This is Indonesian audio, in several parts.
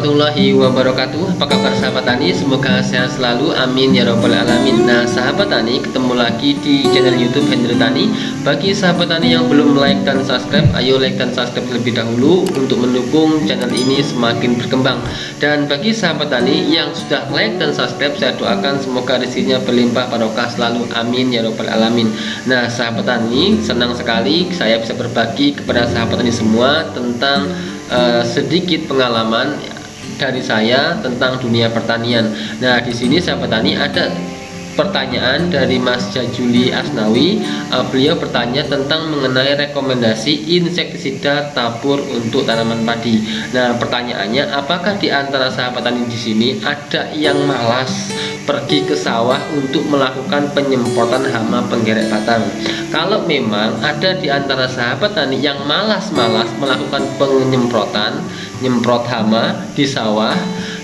warahmatullahi wabarakatuh. Apa kabar sahabat tani? Semoga sehat selalu, amin ya robbal alamin. Nah sahabat tani, ketemu lagi di channel YouTube Hendro Tani. Bagi sahabat tani yang belum like dan subscribe, ayo like dan subscribe terlebih dahulu untuk mendukung channel ini semakin berkembang. Dan bagi sahabat tani yang sudah like dan subscribe, saya doakan semoga rezekinya berlimpah barokah selalu, amin ya robbal alamin. Nah sahabat tani, senang sekali saya bisa berbagi kepada sahabat tani semua tentang sedikit pengalaman dari saya tentang dunia pertanian. Nah, di sini sahabat tani ada pertanyaan dari Mas Jajuli Asnawi. Beliau bertanya tentang mengenai rekomendasi insektisida tabur untuk tanaman padi. Nah, pertanyaannya, apakah di antara sahabat tani di sini ada yang malas pergi ke sawah untuk melakukan penyemprotan hama penggeret batang? Kalau memang ada di antara sahabat tani yang malas-malas melakukan nyemprot hama di sawah,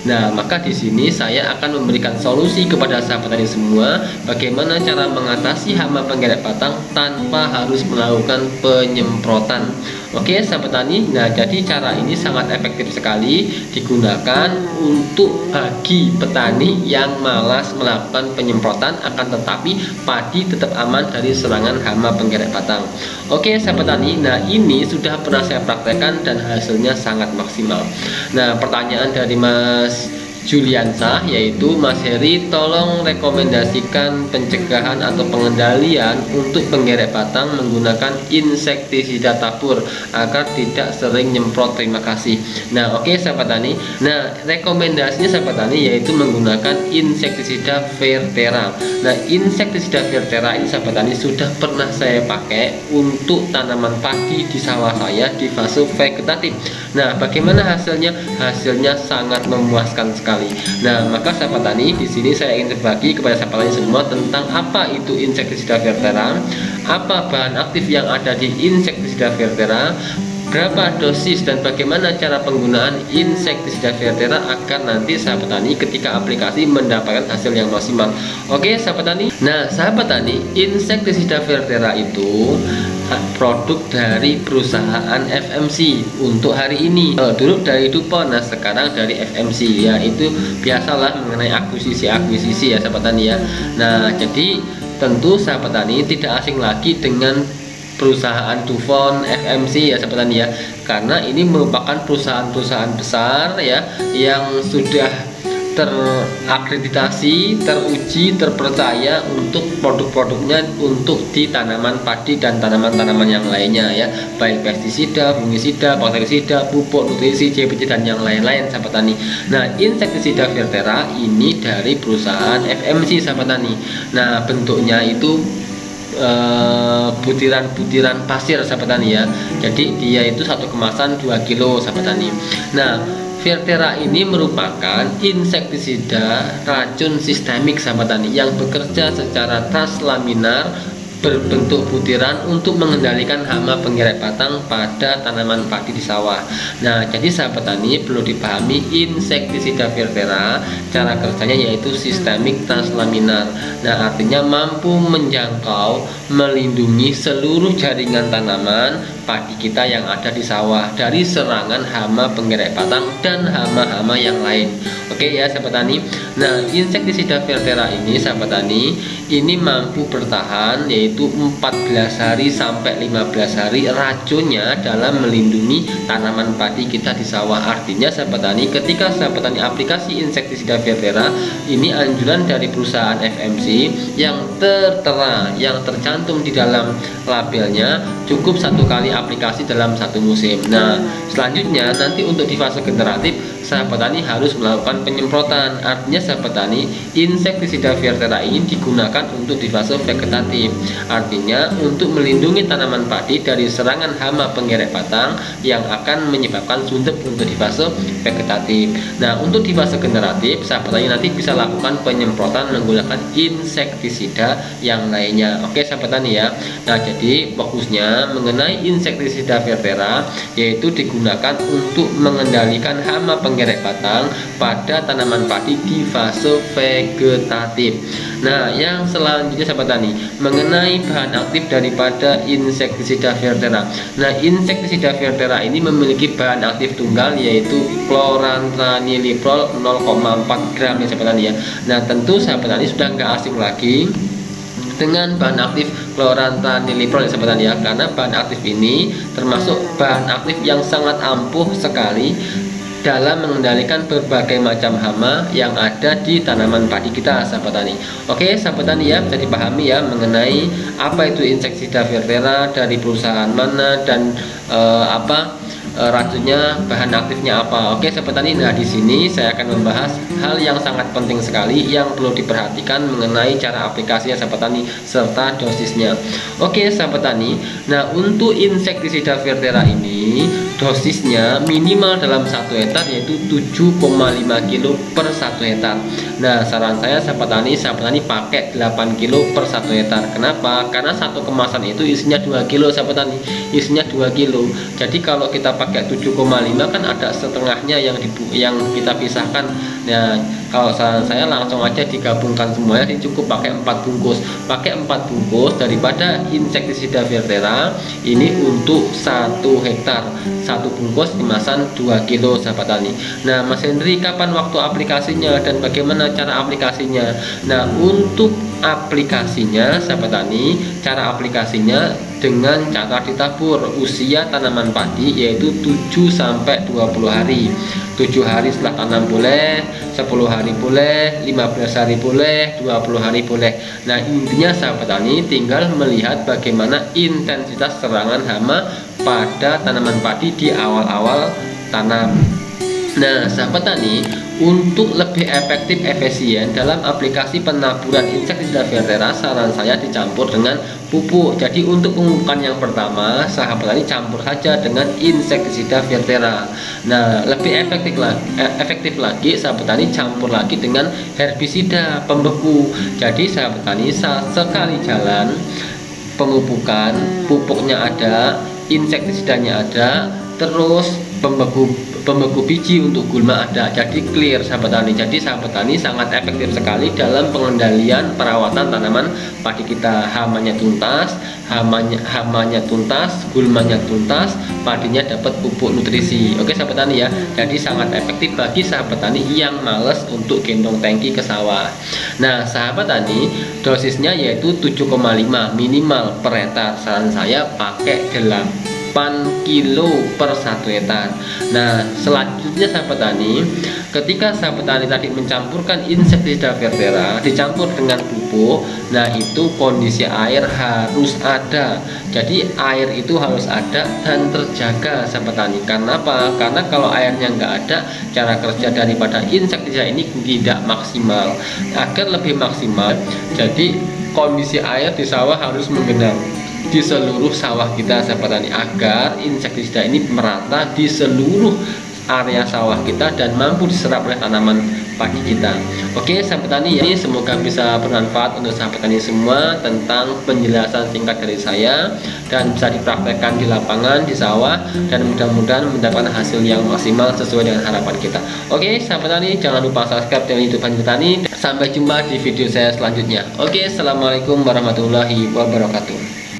nah maka di sini saya akan memberikan solusi kepada sahabat tani semua bagaimana cara mengatasi hama penggeret batang tanpa harus melakukan penyemprotan. Oke sahabat tani, nah jadi cara ini sangat efektif sekali digunakan untuk bagi petani yang malas melakukan penyemprotan, akan tetapi padi tetap aman dari serangan hama penggeret batang. Oke sahabat tani, nah ini sudah pernah saya praktekkan dan hasilnya sangat maksimal. Nah pertanyaan dari Mas Juliansah, yaitu Mas Heri, tolong rekomendasikan pencegahan atau pengendalian untuk penggeret batang menggunakan insektisida tabur agar tidak sering nyemprot, terima kasih. Nah oke sahabat tani, nah rekomendasinya sahabat tani yaitu menggunakan insektisida Vertera. Nah insektisida Vertera ini sahabat tani sudah pernah saya pakai untuk tanaman padi di sawah saya di fase vegetatif. Nah bagaimana hasilnya? Hasilnya sangat memuaskan sekali. Nah, maka sahabat tani, di sini saya ingin berbagi kepada sahabat tani semua tentang apa itu insektisida Vertera, apa bahan aktif yang ada di insektisida Vertera, berapa dosis dan bagaimana cara penggunaan insektisida Vertera agar nanti sahabat tani ketika aplikasi mendapatkan hasil yang maksimal. Oke sahabat tani, nah sahabat tani, insektisida Vertera itu produk dari perusahaan FMC untuk hari ini. Dulu dari DuPont, nah sekarang dari FMC ya. Itu biasalah mengenai akuisisi ya sahabat tani ya. Nah jadi tentu sahabat tani tidak asing lagi dengan perusahaan DuPont, FMC ya sahabat tani ya, karena ini merupakan perusahaan-perusahaan besar ya yang sudah terakreditasi, teruji, terpercaya untuk produk-produknya untuk di tanaman padi dan tanaman-tanaman yang lainnya ya, baik pestisida, fungisida, bakterisida, pupuk, nutrisi, CPC dan yang lain-lain sahabat tani. Nah insektisida Vertera ini dari perusahaan FMC sahabat tani. Nah bentuknya itu butiran-butiran pasir sahabat tani ya. Jadi dia itu satu kemasan 2 kilo sahabat tani. Nah Vertera ini merupakan insektisida racun sistemik sahabat tani yang bekerja secara translaminar berbentuk butiran untuk mengendalikan hama penggeret batang pada tanaman padi di sawah. Nah jadi sahabat tani perlu dipahami insektisida Vertera cara kerjanya yaitu sistemik translaminar. Nah artinya mampu menjangkau, melindungi seluruh jaringan tanaman padi kita yang ada di sawah dari serangan hama penggeret batang dan hama-hama yang lain. Oke ya sahabat tani. Nah insektisida Vertera ini sahabat tani ini mampu bertahan yaitu 14 hari sampai 15 hari racunnya dalam melindungi tanaman padi kita di sawah. Artinya sahabat tani ketika sahabat tani aplikasi insektisida Vertera ini anjuran dari perusahaan FMC yang tertera, yang tercantum di dalam labelnya, cukup 1 kali aplikasi dalam 1 musim. Nah selanjutnya nanti untuk di fase generatif sahabat tani harus melakukan penyemprotan. Artinya sahabat tani insektisida Vertera ini digunakan untuk di fase vegetatif, artinya untuk melindungi tanaman padi dari serangan hama penggeret batang yang akan menyebabkan sundep untuk di fase vegetatif. Nah untuk di fase generatif sahabat tani nanti bisa lakukan penyemprotan menggunakan insektisida yang lainnya. Oke sahabat tani ya. Nah jadi fokusnya mengenai insektisida Vertera yaitu digunakan untuk mengendalikan hama penggeret batang pada pada tanaman padi di fase vegetatif. Nah, yang selanjutnya sahabat tani mengenai bahan aktif daripada insektisida Vertera. Nah, insektisida Vertera ini memiliki bahan aktif tunggal yaitu chlorantraniliprol 0,4 gram ya sahabat tani ya. Nah, tentu sahabat tani sudah nggak asing lagi dengan bahan aktif chlorantraniliprol ya sahabat tani ya, karena bahan aktif ini termasuk bahan aktif yang sangat ampuh sekali dalam mengendalikan berbagai macam hama yang ada di tanaman padi kita sahabat tani. Oke sahabat tani ya, bisa dipahami ya mengenai apa itu insektisida Vertera, dari perusahaan mana, dan racunnya, bahan aktifnya apa. Oke sahabat tani, nah di sini saya akan membahas hal yang sangat penting sekali yang perlu diperhatikan mengenai cara aplikasinya sahabat tani serta dosisnya. Oke sahabat tani, nah untuk insektisida Vertera ini dosisnya minimal dalam 1 hektar yaitu 7,5 kilo per 1 hektar. Nah saran saya sahabat tani pakai 8 kilo per 1 hektar. Kenapa? Karena satu kemasan itu isinya 2 kilo sahabat tani, isinya 2 kilo. Jadi kalau kita pakai 7,5 kan ada setengahnya yang kita pisahkan. Nah kalau saran saya langsung aja digabungkan semuanya, jadi cukup pakai 4 bungkus. Pakai 4 bungkus daripada insektisida Vertera ini untuk 1 hektar. 1 bungkus kemasan 2 kilo sahabat tani. Nah Mas Hendri, kapan waktu aplikasinya dan bagaimana cara aplikasinya? Nah untuk aplikasinya sahabat tani, cara aplikasinya dengan cara ditabur usia tanaman padi yaitu 7-20 hari. 7 hari setelah tanam boleh, 10 hari boleh, 15 hari boleh, 20 hari boleh. Nah intinya sahabat tani tinggal melihat bagaimana intensitas serangan hama pada tanaman padi di awal-awal tanam. Nah sahabat tani, untuk lebih efektif efisien dalam aplikasi penaburan insektisida Vertera, saran saya dicampur dengan pupuk. Jadi untuk pemupukan yang pertama sahabat tani campur saja dengan insektisida Vertera. Nah lebih efektif lagi sahabat tani campur lagi dengan herbisida pembeku. Jadi sahabat tani sekali jalan pemupukan, pupuknya ada, insektisidanya ada, terus pembeku biji untuk gulma ada, jadi clear sahabat tani. Jadi sahabat tani sangat efektif sekali dalam pengendalian perawatan tanaman padi kita. Hamanya tuntas, gulmanya tuntas, padinya dapat pupuk nutrisi. Oke sahabat tani ya, jadi sangat efektif bagi sahabat tani yang males untuk gendong tangki ke sawah. Nah sahabat tani, dosisnya yaitu 7,5 minimal per hektar. Saran saya pakai 8 kilo per 1 hektar. Nah selanjutnya sahabat tani, ketika sahabat tani tadi mencampurkan insektisida Vertera dicampur dengan pupuk, nah itu kondisi air harus ada. Jadi air itu harus ada dan terjaga sahabat tani. Karena apa? Karena kalau airnya nggak ada, cara kerja daripada insektisida ini tidak maksimal. Agar lebih maksimal, jadi kondisi air di sawah harus menggenang di seluruh sawah kita sahabat tani, agar insektisida ini merata di seluruh area sawah kita dan mampu diserap oleh tanaman padi kita. Oke sahabat tani, ini semoga bisa bermanfaat untuk sahabat tani semua tentang penjelasan singkat dari saya dan bisa dipraktekkan di lapangan, di sawah, dan mudah-mudahan mendapatkan hasil yang maksimal sesuai dengan harapan kita. Oke sahabat tani, jangan lupa subscribe channel YouTube Hanjur Tani. Sampai jumpa di video saya selanjutnya. Oke, assalamualaikum warahmatullahi wabarakatuh.